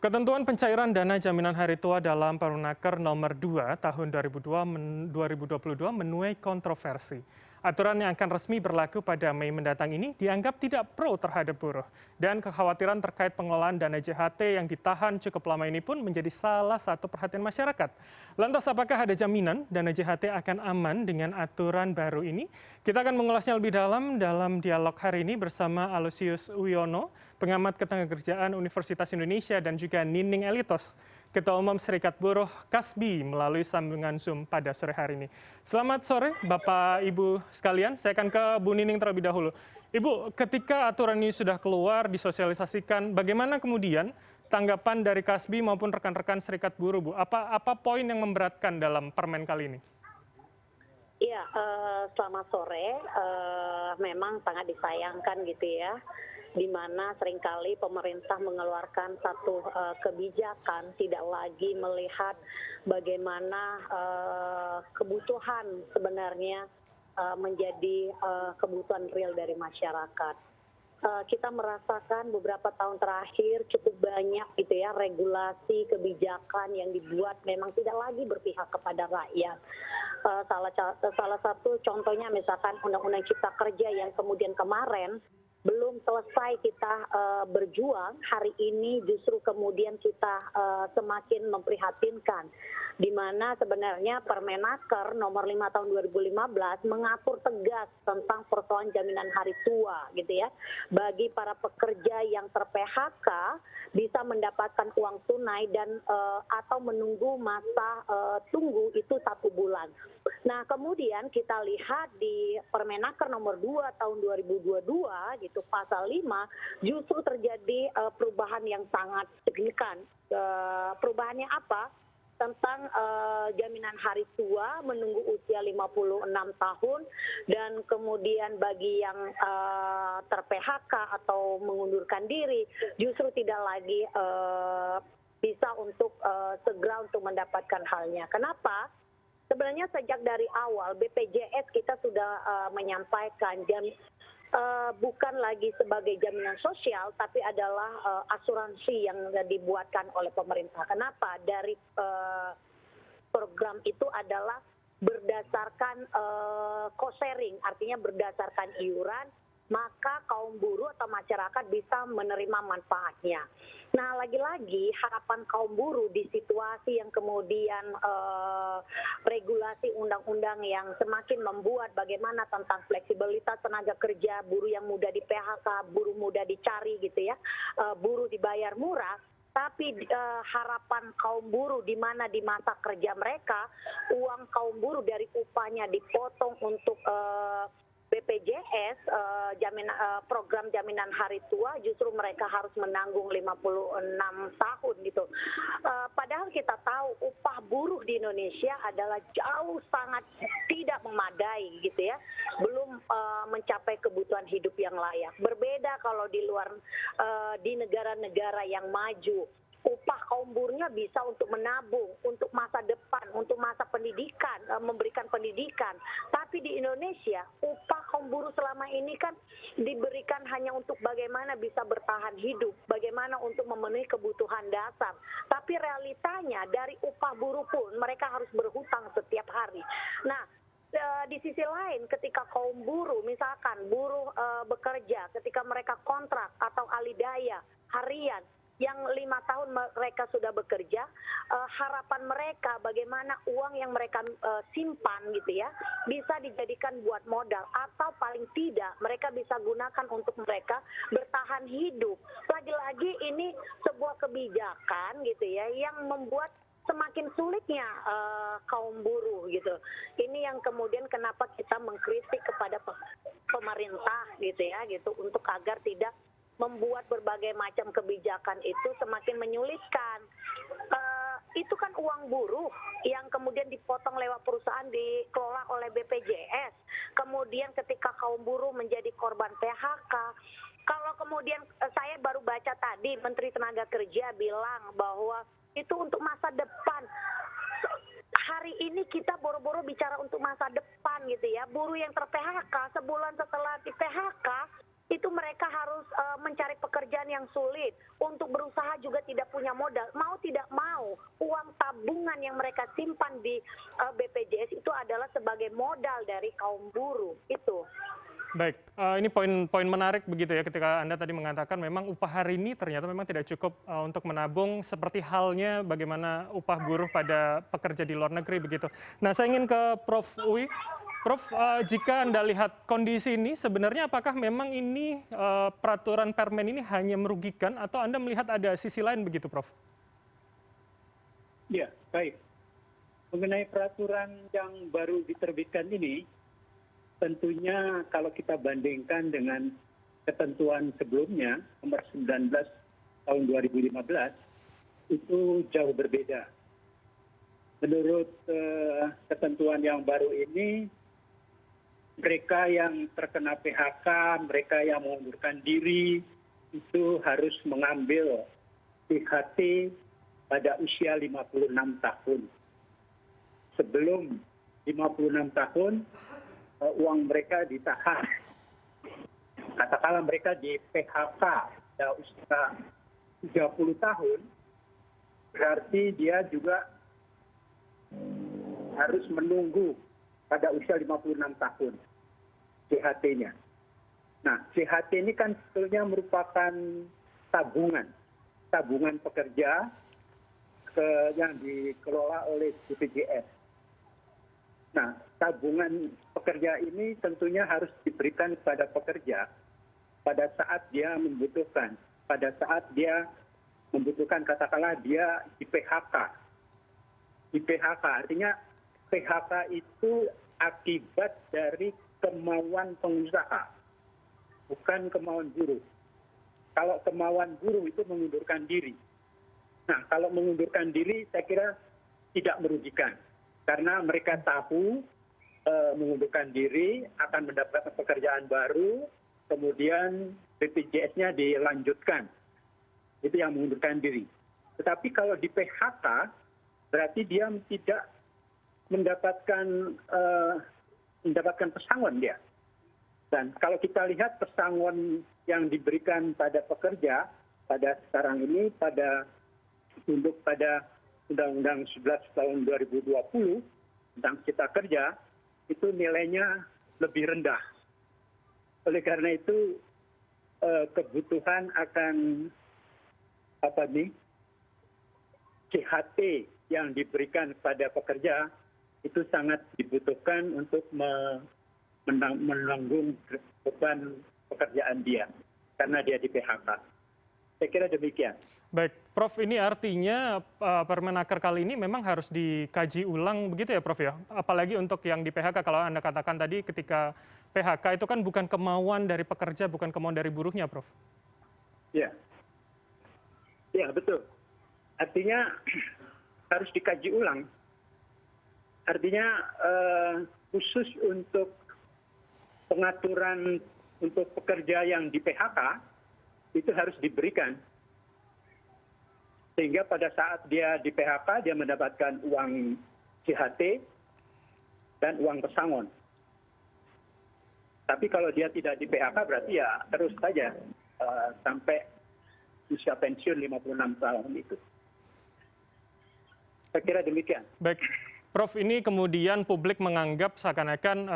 Ketentuan pencairan dana jaminan hari tua dalam Permenaker Nomor 2 Tahun 2022 menuai kontroversi. Aturan yang akan resmi berlaku pada Mei mendatang ini dianggap tidak pro terhadap buruh. Dan kekhawatiran terkait pengelolaan dana JHT yang ditahan cukup lama ini pun menjadi salah satu perhatian masyarakat. Lantas apakah ada jaminan dana JHT akan aman dengan aturan baru ini? Kita akan mengulasnya lebih dalam dialog hari ini bersama Aloysius Wiono, pengamat ketenagakerjaan Universitas Indonesia, dan juga Nining Elitos, Ketua Umum Serikat Buruh Kasbi, melalui sambungan Zoom pada sore hari ini. Selamat sore Bapak Ibu sekalian, saya akan ke Bu Nining terlebih dahulu. Ibu, ketika aturan ini sudah keluar, disosialisasikan, bagaimana kemudian tanggapan dari Kasbi maupun rekan-rekan Serikat Buruh, Bu? Apa poin yang memberatkan dalam permen kali ini? Iya, selamat sore. Memang sangat disayangkan gitu ya, di mana seringkali pemerintah mengeluarkan satu kebijakan tidak lagi melihat bagaimana kebutuhan sebenarnya menjadi kebutuhan real dari masyarakat. Kita merasakan beberapa tahun terakhir cukup banyak gitu ya regulasi kebijakan yang dibuat memang tidak lagi berpihak kepada rakyat. Salah satu contohnya misalkan Undang-Undang Cipta Kerja yang kemudian kemarin belum selesai kita berjuang, hari ini justru kemudian kita semakin memprihatinkan, di mana sebenarnya Permenaker Nomor 5 Tahun 2015 mengatur tegas tentang persoalan jaminan hari tua gitu ya, bagi para pekerja yang ter-PHK bisa mendapatkan uang tunai dan atau menunggu masa tunggu itu 1 bulan. Nah kemudian kita lihat di Permenaker Nomor 2 Tahun 2022 gitu, pasal 5 justru terjadi perubahan yang sangat signifikan. Perubahannya apa? Tentang jaminan hari tua menunggu usia 56 tahun, dan kemudian bagi yang ter-PHK atau mengundurkan diri justru tidak lagi bisa untuk segera untuk mendapatkan halnya. Kenapa? Sebenarnya sejak dari awal BPJS kita sudah menyampaikan bukan lagi sebagai jaminan sosial, tapi adalah asuransi yang dibuatkan oleh pemerintah. Kenapa? Dari program itu adalah berdasarkan cost sharing, artinya berdasarkan iuran, maka kaum buruh atau masyarakat bisa menerima manfaatnya. Nah, lagi-lagi harapan kaum buruh di situasi yang kemudian regulasi undang-undang yang semakin membuat bagaimana tentang fleksibilitas tenaga kerja, buruh yang mudah di PHK, buruh mudah dicari gitu ya, buruh dibayar murah. Tapi harapan kaum buruh di mana di masa kerja mereka, uang kaum buruh dari upahnya dipotong untuk BPJS, program jaminan hari tua, justru mereka harus menanggung 56 tahun gitu. Padahal kita tahu upah buruh di Indonesia adalah jauh sangat tidak memadai gitu ya, belum mencapai kebutuhan hidup yang layak. Berbeda kalau di luar, di negara-negara yang maju, upah kaum buruhnya bisa untuk menabung, untuk masa depan, untuk masa pendidikan, memberikan pendidikan. Tapi di Indonesia, upah kaum buruh selama ini kan diberikan hanya untuk bagaimana bisa bertahan hidup, bagaimana untuk memenuhi kebutuhan dasar. Tapi realitanya dari upah buruh pun mereka harus berhutang setiap hari. Nah, di sisi lain ketika kaum buruh, misalkan buruh bekerja, ketika mereka kontrak atau alidaya harian, yang 5 tahun mereka sudah bekerja, harapan mereka bagaimana uang yang mereka simpan gitu ya, bisa dijadikan buat modal, atau paling tidak mereka bisa gunakan untuk mereka bertahan hidup. Lagi-lagi ini sebuah kebijakan gitu ya, yang membuat semakin sulitnya kaum buruh gitu. Ini yang kemudian kenapa kita mengkritik kepada pemerintah gitu ya, gitu, untuk agar tidak membuat berbagai macam kebijakan itu semakin menyulitkan. Itu kan uang buruh yang kemudian dipotong lewat perusahaan dikelola oleh BPJS. Kemudian ketika kaum buruh menjadi korban PHK, kalau kemudian saya baru baca tadi Menteri Tenaga Kerja bilang bahwa itu untuk masa depan. Hari ini kita boro-boro bicara untuk masa depan gitu ya. Buruh yang ter-PHK sebulan setelah di PHK itu mereka harus mencari pekerjaan yang sulit, untuk berusaha juga tidak punya modal. Mau tidak mau, uang tabungan yang mereka simpan di BPJS itu adalah sebagai modal dari kaum buruh. Itu. Baik, ini poin menarik begitu ya ketika Anda tadi mengatakan memang upah hari ini ternyata memang tidak cukup untuk menabung seperti halnya bagaimana upah buruh pada pekerja di luar negeri begitu. Nah, saya ingin ke Prof. Uy. Prof, jika Anda lihat kondisi ini sebenarnya apakah memang ini peraturan Permen ini hanya merugikan atau Anda melihat ada sisi lain begitu, Prof? Ya, baik. Mengenai peraturan yang baru diterbitkan ini, tentunya kalau kita bandingkan dengan ketentuan sebelumnya, nomor 19 tahun 2015, itu jauh berbeda. Menurut ketentuan yang baru ini, mereka yang terkena PHK, mereka yang mengundurkan diri, itu harus mengambil THT pada usia 56 tahun. Sebelum 56 tahun, uang mereka ditahan. Katakanlah mereka di PHK pada usia 30 tahun, berarti dia juga harus menunggu pada usia 56 tahun CHT-nya. Nah, CHT ini kan sebetulnya merupakan tabungan pekerja yang dikelola oleh BPJS. Nah, tabungan pekerja ini tentunya harus diberikan kepada pekerja pada saat dia membutuhkan. Pada saat dia membutuhkan, katakanlah dia di PHK. Di PHK, artinya PHK itu akibat dari kemauan pengusaha, bukan kemauan buruh. Kalau kemauan buruh itu mengundurkan diri. Nah, kalau mengundurkan diri saya kira tidak merugikan. Karena mereka tahu mengundurkan diri akan mendapatkan pekerjaan baru, kemudian BPJS-nya dilanjutkan. Itu yang mengundurkan diri. Tetapi kalau di PHK, berarti dia tidak mendapatkan pesangon dia. Dan kalau kita lihat pesangon yang diberikan pada pekerja pada sekarang ini tunduk pada Undang-Undang 11 tahun 2020 tentang Cipta Kerja itu nilainya lebih rendah. Oleh karena itu kebutuhan akan CHT yang diberikan kepada pekerja itu sangat dibutuhkan untuk menanggung beban pekerjaan dia karena dia di PHK. Saya kira demikian. Baik, Prof, ini artinya Permenaker kali ini memang harus dikaji ulang begitu ya, Prof ya? Apalagi untuk yang di PHK, kalau Anda katakan tadi ketika PHK itu kan bukan kemauan dari pekerja, bukan kemauan dari buruhnya, Prof. Ya, ya betul. Artinya harus dikaji ulang. Artinya khusus untuk pengaturan untuk pekerja yang di PHK itu harus diberikan. Sehingga pada saat dia di PHK, dia mendapatkan uang CHT dan uang pesangon. Tapi kalau dia tidak di PHK, berarti ya terus saja sampai usia pensiun 56 tahun itu. Saya kira demikian. Baik, Prof, ini kemudian publik menganggap seakan-akan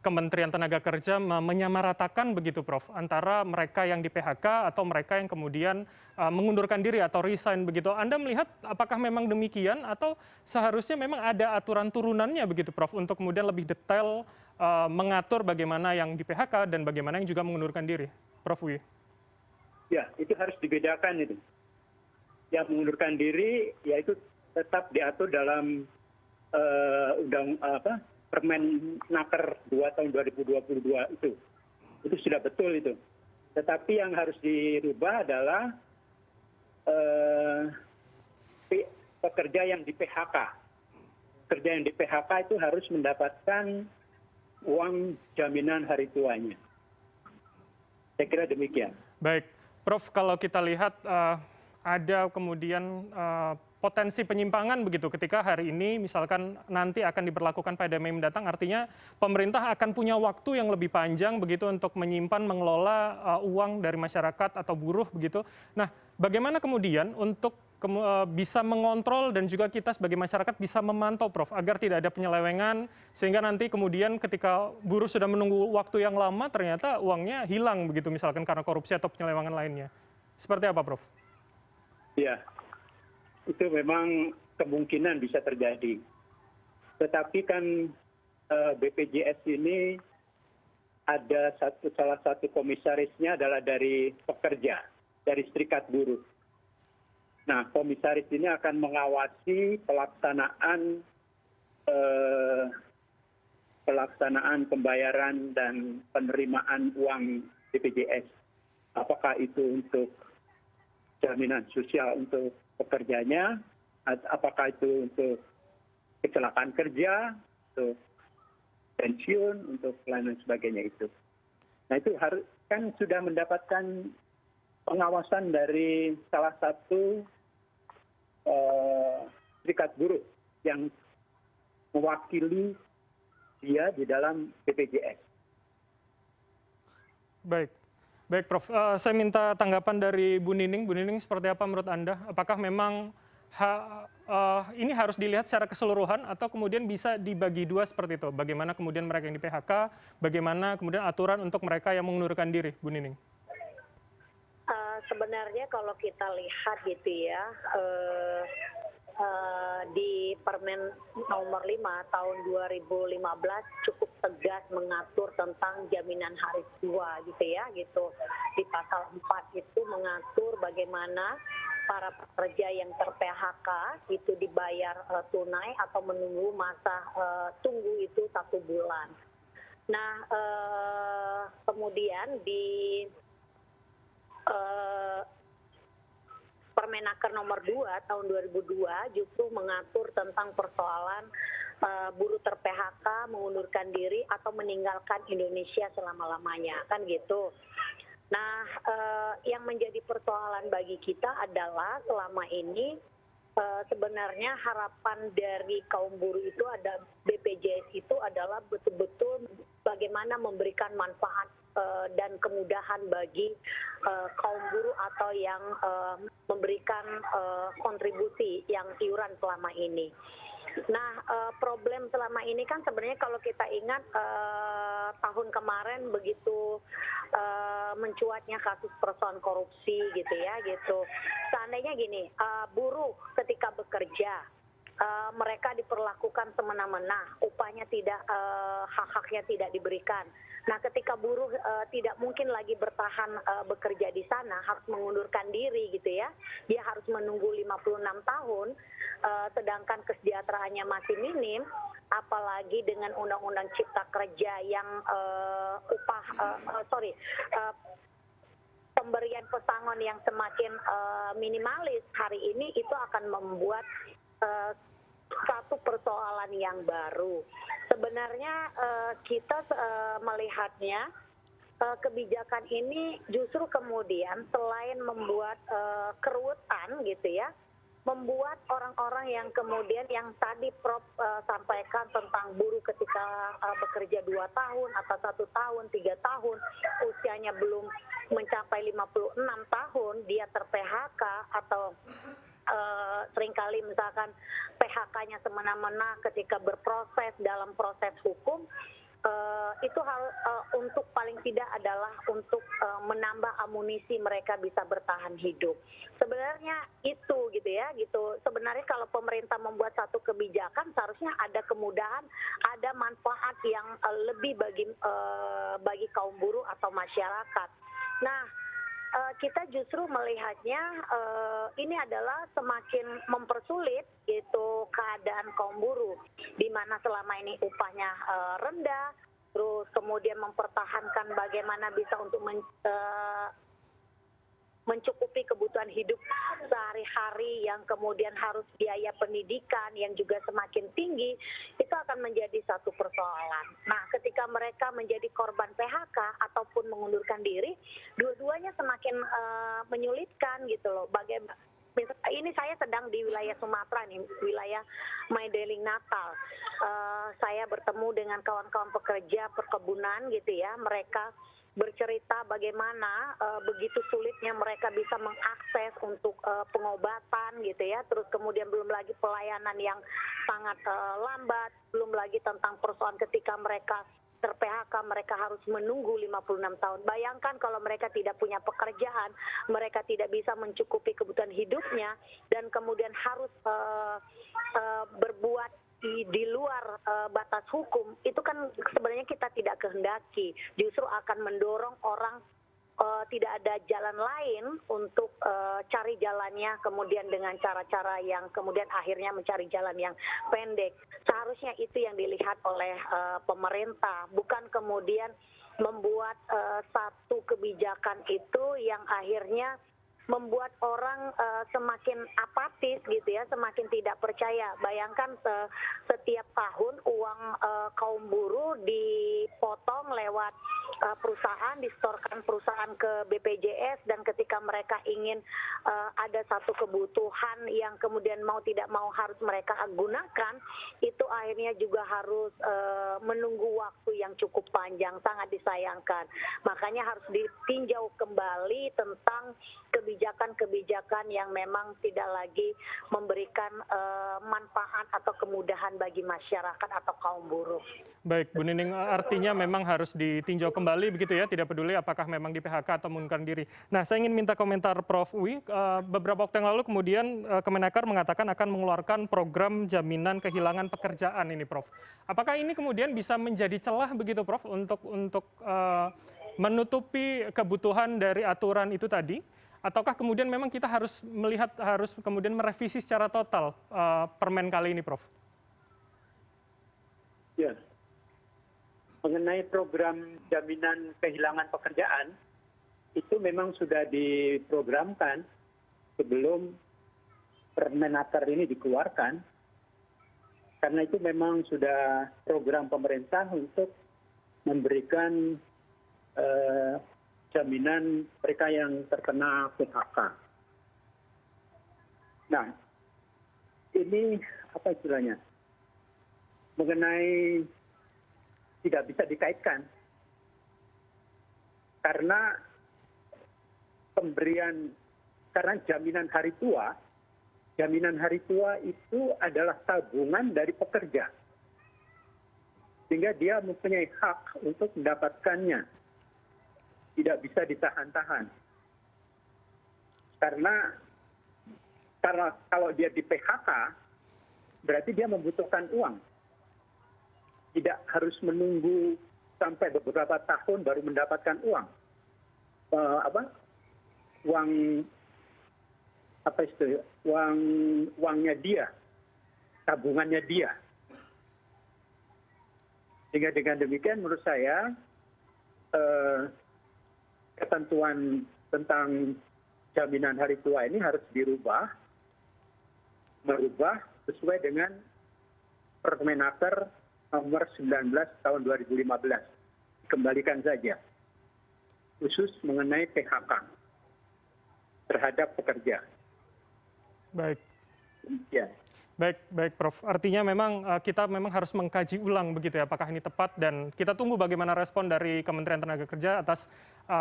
Kementerian Tenaga Kerja menyamaratakan begitu, Prof, antara mereka yang di PHK atau mereka yang kemudian mengundurkan diri atau resign begitu. Anda melihat apakah memang demikian atau seharusnya memang ada aturan turunannya begitu, Prof, untuk kemudian lebih detail mengatur bagaimana yang di PHK dan bagaimana yang juga mengundurkan diri, Prof Wi? Ya, itu harus dibedakan itu. Yang mengundurkan diri, yaitu tetap diatur dalam Permenaker 2 tahun 2022 itu. Itu sudah betul itu. Tetapi yang harus dirubah adalah pekerja yang di PHK. Pekerja yang di PHK itu harus mendapatkan uang jaminan hari tuanya. Saya kira demikian. Baik, Prof, kalau kita lihat ada kemudian potensi penyimpangan begitu ketika hari ini misalkan nanti akan diberlakukan pada Mei mendatang, artinya pemerintah akan punya waktu yang lebih panjang begitu untuk menyimpan, mengelola uang dari masyarakat atau buruh begitu. Nah, bagaimana kemudian untuk bisa mengontrol dan juga kita sebagai masyarakat bisa memantau, Prof, agar tidak ada penyelewengan sehingga nanti kemudian ketika buruh sudah menunggu waktu yang lama ternyata uangnya hilang begitu misalkan karena korupsi atau penyelewengan lainnya. Seperti apa, Prof? Ya, itu memang kemungkinan bisa terjadi. Tetapi kan BPJS ini ada salah satu komisarisnya adalah dari pekerja, dari serikat buruh. Nah, komisaris ini akan mengawasi pelaksanaan pembayaran dan penerimaan uang BPJS. Apakah itu untuk jaminan sosial untuk pekerjanya, apakah itu untuk kecelakaan kerja, untuk pensiun, untuk lain sebagainya itu. Nah, itu harus kan sudah mendapatkan pengawasan dari salah satu serikat buruh yang mewakili dia di dalam BPJS. Baik, baik, Prof. Saya minta tanggapan dari Bu Nining. Bu Nining, seperti apa menurut Anda? Apakah memang ini harus dilihat secara keseluruhan atau kemudian bisa dibagi dua seperti itu? Bagaimana kemudian mereka yang di PHK, bagaimana kemudian aturan untuk mereka yang mengundurkan diri, Bu Nining? Sebenarnya kalau kita lihat gitu ya, di Permen nomor 5 tahun 2015 cukup tegas mengatur tentang jaminan hari tua gitu ya, gitu. Di pasal 4 itu mengatur bagaimana para pekerja yang ter-PHK itu dibayar tunai atau menunggu masa tunggu itu 1 bulan. Nah, kemudian di Permenaker nomor 2 tahun 2002 justru mengatur tentang persoalan buruh ter-PHK mengundurkan diri atau meninggalkan Indonesia selama-lamanya, kan gitu. Nah, yang menjadi persoalan bagi kita adalah selama ini sebenarnya harapan dari kaum buruh itu ada BPJS itu adalah betul-betul bagaimana memberikan manfaat dan kemudahan bagi kaum buruh atau yang memberikan kontribusi yang iuran selama ini. Nah, problem selama ini kan sebenarnya kalau kita ingat tahun kemarin begitu mencuatnya kasus persoalan korupsi gitu ya, gitu. Seandainya gini, buruh ketika bekerja mereka diperlakukan semena-mena, upahnya tidak hak-haknya tidak diberikan. Nah, ketika buruh tidak mungkin lagi bertahan bekerja di sana, harus mengundurkan diri gitu ya. Dia harus menunggu 56 tahun, sedangkan kesejahteraannya masih minim, apalagi dengan Undang-Undang Cipta Kerja yang pemberian pesangon yang semakin minimalis hari ini itu akan membuat satu persoalan yang baru. Sebenarnya kita melihatnya kebijakan ini justru kemudian selain membuat keruwetan gitu ya, membuat orang-orang yang kemudian yang tadi Prof sampaikan tentang buruh ketika bekerja 2 tahun atau 1 tahun, 3 tahun, usianya belum mencapai 56 tahun, dia ter-PHK atau seringkali misalkan PHK-nya semena-mena ketika berproses dalam proses hukum, itu hal untuk paling tidak adalah untuk menambah amunisi mereka bisa bertahan hidup. Sebenarnya itu gitu ya, gitu. Sebenarnya kalau pemerintah membuat satu kebijakan seharusnya ada kemudahan, ada manfaat yang lebih bagi kaum buruh atau masyarakat. Nah, kita justru melihatnya ini adalah semakin mempersulit gitu keadaan kaum buruh, di mana selama ini upahnya rendah, terus kemudian mempertahankan bagaimana bisa untuk mencukupi kebutuhan hidup sehari-hari yang kemudian harus biaya pendidikan yang juga semakin tinggi, itu akan menjadi satu persoalan. Nah, ketika mereka menjadi korban PHK ataupun mengundurkan diri, dua-duanya semakin menyulitkan gitu loh. Bagaimana ini saya sedang sedang di wilayah Sumatera nih, wilayah Maideling Natal. Saya bertemu dengan kawan-kawan pekerja perkebunan gitu ya, mereka bercerita bagaimana begitu sulitnya mereka bisa mengakses untuk pengobatan gitu ya, terus kemudian belum lagi pelayanan yang sangat lambat, belum lagi tentang persoalan ketika mereka ter-PHK, mereka harus menunggu 56 tahun. Bayangkan kalau mereka tidak punya pekerjaan, mereka tidak bisa mencukupi kebutuhan hidupnya, dan kemudian harus berbuat di luar batas hukum, itu kan sebenarnya kita tidak kehendaki, justru akan mendorong orang tidak ada jalan lain untuk cari jalannya, kemudian dengan cara-cara yang kemudian akhirnya mencari jalan yang pendek. Seharusnya itu yang dilihat oleh pemerintah, bukan kemudian membuat satu kebijakan itu yang akhirnya membuat orang semakin apatis gitu ya, semakin tidak percaya. Bayangkan setiap tahun uang kaum buruh dipotong lewat perusahaan, disetorkan perusahaan ke BPJS, dan ketika mereka ingin ada satu kebutuhan yang kemudian mau tidak mau harus mereka gunakan, itu akhirnya juga harus menunggu waktu yang cukup panjang, sangat disayangkan. Makanya harus ditinjau kembali tentang kebijakan-kebijakan yang memang tidak lagi memberikan manfaat atau kemudahan bagi masyarakat atau kaum buruh. Baik, Bu Nining, artinya memang harus ditinjau kembali begitu ya, tidak peduli apakah memang di PHK atau mengundurkan diri. Nah, saya ingin minta komentar Prof. Uy. Beberapa waktu yang lalu kemudian Kemenaker mengatakan akan mengeluarkan program jaminan kehilangan pekerjaan ini, Prof. Apakah ini kemudian bisa menjadi celah begitu, Prof, untuk menutupi kebutuhan dari aturan itu tadi? Ataukah kemudian memang kita harus melihat, harus kemudian merevisi secara total permen kali ini, Prof? Ya, mengenai program jaminan kehilangan pekerjaan, itu memang sudah diprogramkan sebelum Permenaker ini dikeluarkan, karena itu memang sudah program pemerintah untuk memberikan jaminan mereka yang terkena PHK. Nah, ini apa istilahnya? Mengenai tidak bisa dikaitkan. Karena karena jaminan hari tua itu adalah tabungan dari pekerja. Sehingga dia mempunyai hak untuk mendapatkannya. Tidak bisa ditahan-tahan. Karena kalau dia di PHK, berarti dia membutuhkan uang. Tidak harus menunggu sampai beberapa tahun baru mendapatkan uang. Uangnya dia, tabungannya dia. Sehingga dengan demikian menurut saya ketentuan tentang jaminan hari tua ini harus merubah sesuai dengan Permenaker nomor 19 tahun 2015. Kembalikan saja, khusus mengenai PHK terhadap pekerja. Baik. Ya. Baik, Prof. Artinya memang kita memang harus mengkaji ulang begitu ya, apakah ini tepat, dan kita tunggu bagaimana respon dari Kementerian Tenaga Kerja atas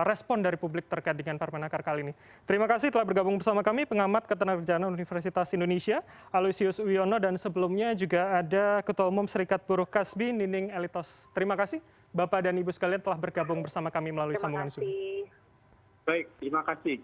respon dari publik terkait dengan Permenaker kali ini. Terima kasih telah bergabung bersama kami, pengamat Ketenagakerjaan Universitas Indonesia, Aloysius Wiono, dan sebelumnya juga ada Ketua Umum Serikat Buruh Kasbi, Nining Elitos. Terima kasih Bapak dan Ibu sekalian telah bergabung bersama kami melalui sambungan Zoom. Baik, terima kasih.